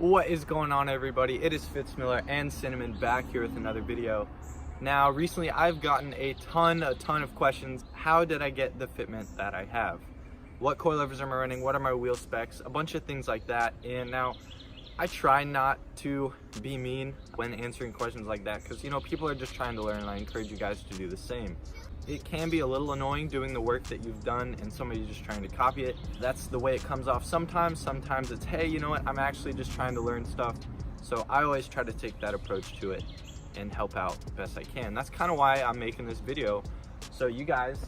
What is going on, everybody? It is Fitzmiller and Cinnamon back here with another video. Now, recently I've gotten a ton of questions. How did I get the fitment that I have? What coilovers am I running? What are my wheel specs? A bunch of things like that. And now I try not to be mean when answering questions like that because, you know, people are just trying to learn, and I encourage you guys to do the same. It can be a little annoying doing the work that you've done and somebody's just trying to copy it. That's the way it comes off sometimes. Sometimes it's, hey, you know what, I'm actually just trying to learn stuff. So I always try to take that approach to it and help out the best I can. That's kind of why I'm making this video, so you guys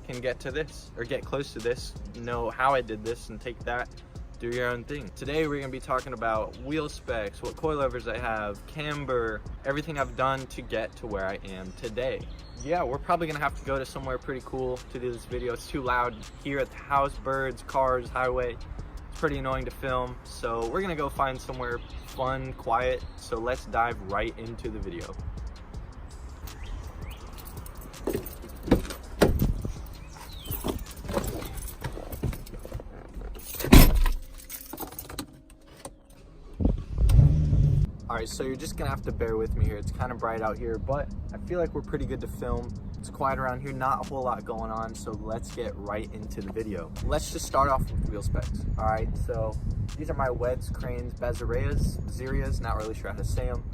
can get to this, or get close to this, know how I did this, and take that, do your own thing. Today we're gonna be talking about wheel specs, what coilovers I have, camber, everything I've done to get to where I am today. Yeah, we're probably gonna have to go to somewhere pretty cool to do this video. It's too loud here at the house, birds, cars, highway. It's pretty annoying to film. So we're gonna go find somewhere fun, quiet. So let's dive right into the video. Alright, so you're just gonna have to bear with me here. It's kind of bright out here, but I feel like we're pretty good to film. It's quiet around here, not a whole lot going on, so let's get right into the video. Let's just start off with wheel specs. Alright, so these are my Weds, Cranes, Bazarias, not really sure how to say them.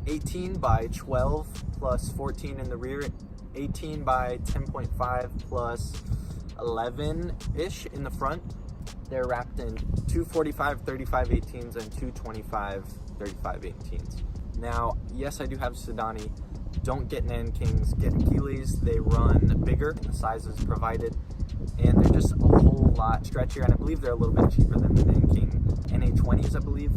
18 by 12 plus 14 in the rear, 18 by 10.5 plus 11-ish in the front. They're wrapped in 245 35 18s and 225 35 18s. Now, yes, I do have Sedani. Don't get Nankings, get Achilles. They run bigger in the sizes provided, and they're just a whole lot stretchier, and I believe they're a little bit cheaper than the Nanking NA20s, I believe.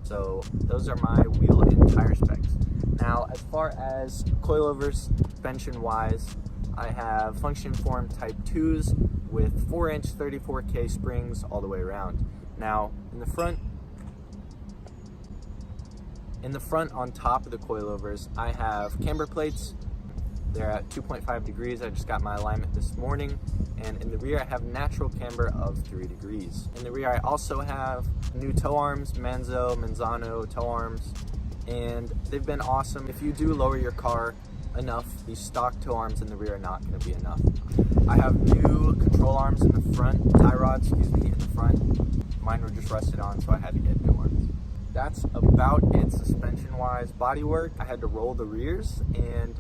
So those are my wheel and tire specs. Now, as far as coilovers, suspension-wise, I have Function Form Type 2s with 4-inch 34K springs all the way around. Now, in the front on top of the coilovers, I have camber plates. They're at 2.5 degrees. I just got my alignment this morning. And in the rear, I have natural camber of 3 degrees. In the rear, I also have new toe arms, Manzano toe arms, and they've been awesome. If you do lower your car enough, these stock toe arms in the rear are not going to be enough. I have new control arms in the front, tie rods, in the front. Mine were just rusted on, so I had to get new ones. That's about it suspension-wise. Bodywork, I had to roll the rears, and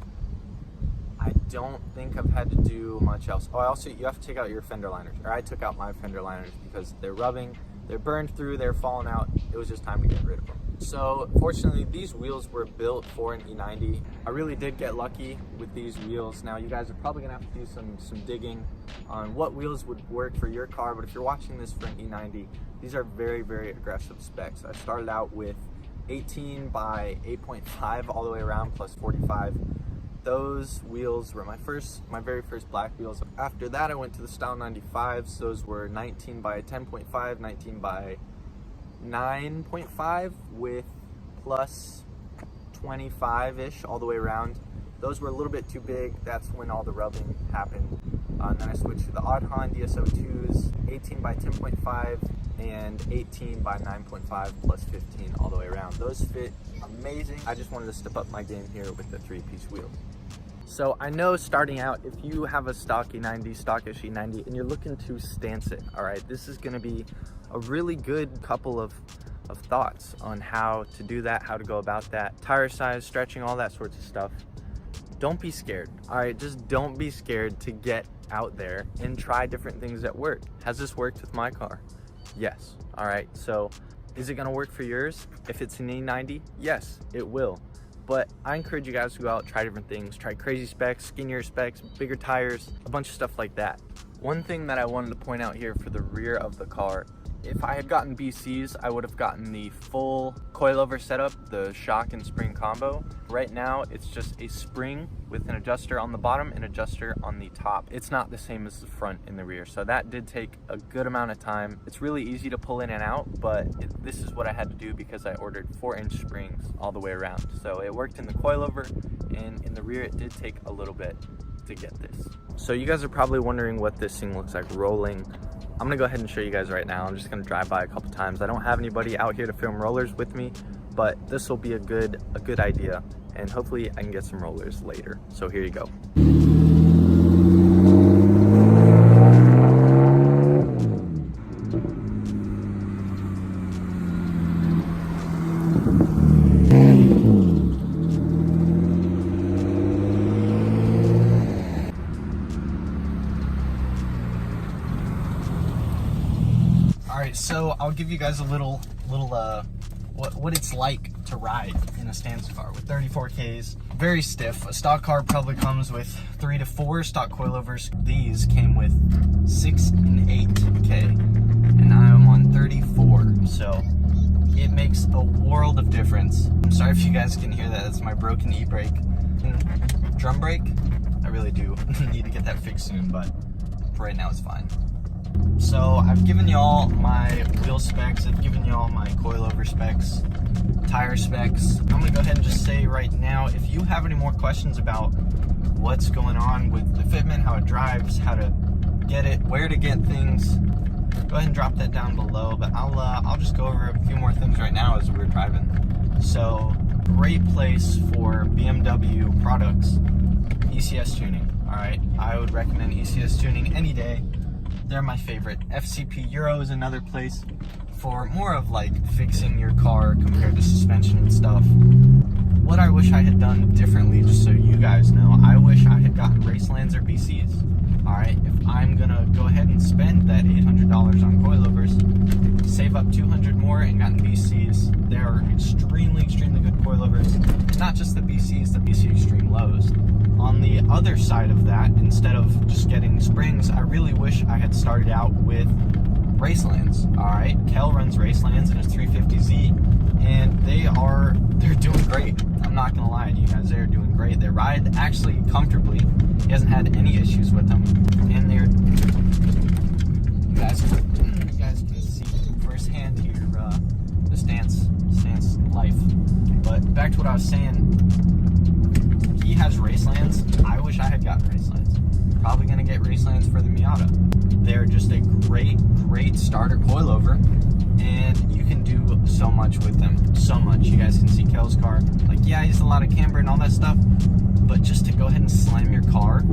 I don't think I've had to do much else. Oh, you have to take out your fender liners, or I took out my fender liners because they're rubbing, they're burned through, they're falling out. It was just time to get rid of them. So fortunately, these wheels were built for an E90. I really did get lucky with these wheels. Now, you guys are probably gonna have to do some digging on what wheels would work for your car, but if you're watching this for an E90, these are very, very aggressive specs. I started out with 18 by 8.5 all the way around plus 45. Those wheels were my very first black wheels. After that, I went to the Style 95s. Those were 19 by 10.5, 19 by 9.5 with plus 25-ish all the way around. Those were a little bit too big. That's when all the rubbing happened. And then I switched to the Oddhan DSO2s, 18 by 10.5 and 18 by 9.5 plus 15 all the way around. Those fit amazing. I just wanted to step up my game here with the 3-piece wheel. So I know starting out, if you have a stock E90, stockish E90, and you're looking to stance it, all right, this is gonna be a really good couple of thoughts on how to do that, how to go about that. Tire size, stretching, all that sorts of stuff. Don't be scared, all right? Just don't be scared to get out there and try different things that work. Has this worked with my car? Yes, all right. So is it gonna work for yours? If it's an E90, yes, it will. But I encourage you guys to go out, try different things, try crazy specs, skinnier specs, bigger tires, a bunch of stuff like that. One thing that I wanted to point out here for the rear of the car, if I had gotten BCs, I would have gotten the full coilover setup, the shock and spring combo. Right now, it's just a spring with an adjuster on the bottom and adjuster on the top. It's not the same as the front and the rear, so that did take a good amount of time. It's really easy to pull in and out, but this is what I had to do because I ordered 4-inch springs all the way around. So it worked in the coilover, and in the rear, it did take a little bit to get this. So you guys are probably wondering what this thing looks like rolling. I'm gonna go ahead and show you guys right now. I'm just gonna drive by a couple times. I don't have anybody out here to film rollers with me, but this will be a good idea, and hopefully I can get some rollers later. So here you go. Alright, so I'll give you guys a little what it's like to ride in a stance car with 34Ks. Very stiff. A stock car probably comes with 3 to 4 stock coilovers. These came with 6 and 8K, and I am on 34, so it makes a world of difference. I'm sorry if you guys can hear that. It's my broken e-brake. Drum brake, I really do need to get that fixed soon, but for right now it's fine. So I've given y'all my wheel specs, I've given y'all my coilover specs, tire specs. I'm gonna go ahead and just say right now, if you have any more questions about what's going on with the fitment, how it drives, how to get it, where to get things, go ahead and drop that down below. But I'll just go over a few more things right now as we're driving. So great place for BMW products, ECS tuning. All right, I would recommend ECS tuning any day. They're my favorite. FCP Euro is another place for more of like fixing your car compared to suspension and stuff. What I wish I had done differently, just so you guys know, I wish I had gotten Racelands or BCs. Alright, if I'm gonna go ahead and spend that $800 on coilovers, save up $200 more and gotten BCs, they are extremely good coilovers. Not just the BCs, the BC Extreme Lows. On the other side of that, instead of just getting springs, I really wish I had started out with Racelands. Alright, Kel runs Racelands in his 350Z, and they're doing great. I'm not gonna lie to you guys, they're doing great. They ride actually comfortably. He hasn't had any issues with them, and you guys can see firsthand here the stance life. But back to what I was saying. He has Racelands. I wish I had gotten Racelands. Probably gonna get Racelands for the Miata. They're just a great starter coilover, and you can do so much with them. So much. You guys can see Kel's car. Like, yeah, he's a lot of camber and all that stuff, but just to go ahead and slam your car,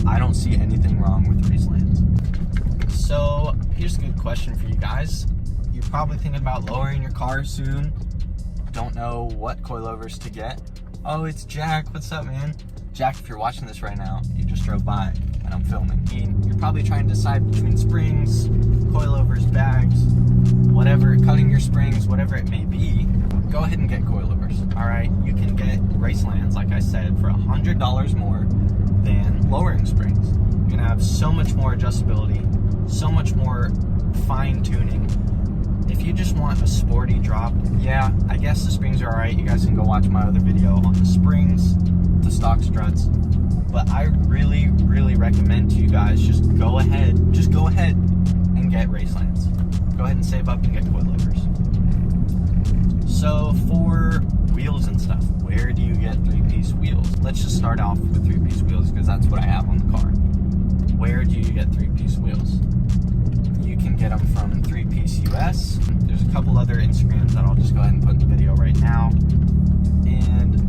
I don't see anything wrong with Racelands. So here's a good question for you guys. You're probably thinking about lowering your car soon. Don't know what coilovers to get. Oh, it's Jack. What's up, man? Jack, if you're watching this right now, you just drove by and I'm filming. You're probably trying to decide between springs, coilovers, bags, whatever, cutting your springs, whatever it may be. Go ahead and get coilovers, all right? You can get Racelands, like I said, for $100 more than lowering springs. You're gonna have so much more adjustability, so much more fine tuning. If you just want a sporty drop, yeah, I guess the springs are alright. You guys can go watch my other video on the springs, the stock struts. But I really recommend to you guys, just go ahead and get Racelands. Go ahead and save up and get coilovers. So for wheels and stuff, where do you get 3-piece wheels? Let's just start off with 3-piece wheels because that's what I have on the car. Where do you get 3-piece wheels? You can get them from 3-Piece US. There's a couple other Instagrams that I'll just go ahead and put in the video right now, and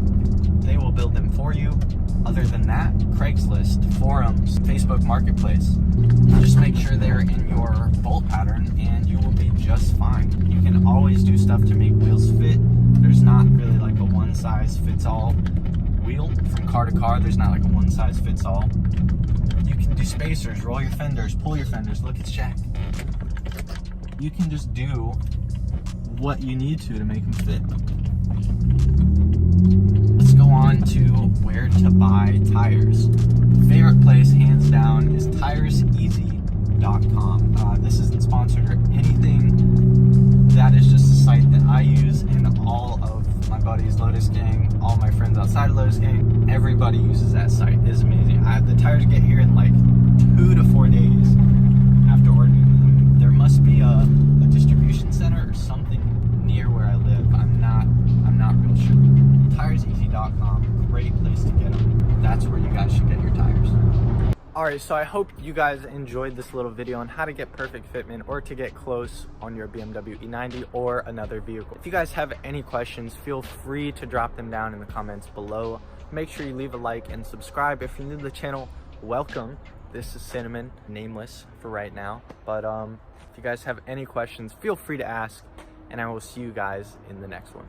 they will build them for you. Other than that, Craigslist, forums, Facebook Marketplace. Just make sure they're in your bolt pattern and you will be just fine. You can always do stuff to make wheels fit. There's not really like a one-size-fits-all wheel. From car to car, there's not like a one-size-fits-all. You can do spacers, roll your fenders, pull your fenders. Look, it's Jack. You can just do what you need to make them fit. Let's go on to where to buy tires. Favorite place, hands down, is tireseasy.com. This isn't sponsored or anything. That is just a site that I use, and all of my buddies, Lotus Gang, all my friends outside of Lotus Gang, everybody uses that site. It's amazing. The tires get here in like 2 to 4 days after ordering them. There must be a distribution center or something near where I live. I'm not real sure. Tireseasy.com, great place to get them. That's where you guys should get your tires. Alright, so I hope you guys enjoyed this little video on how to get perfect fitment or to get close on your BMW E90 or another vehicle. If you guys have any questions, feel free to drop them down in the comments below. Make sure you leave a like and subscribe. If you're new to the channel, welcome. This is Cinnamon, nameless for right now. But if you guys have any questions, feel free to ask, and I will see you guys in the next one.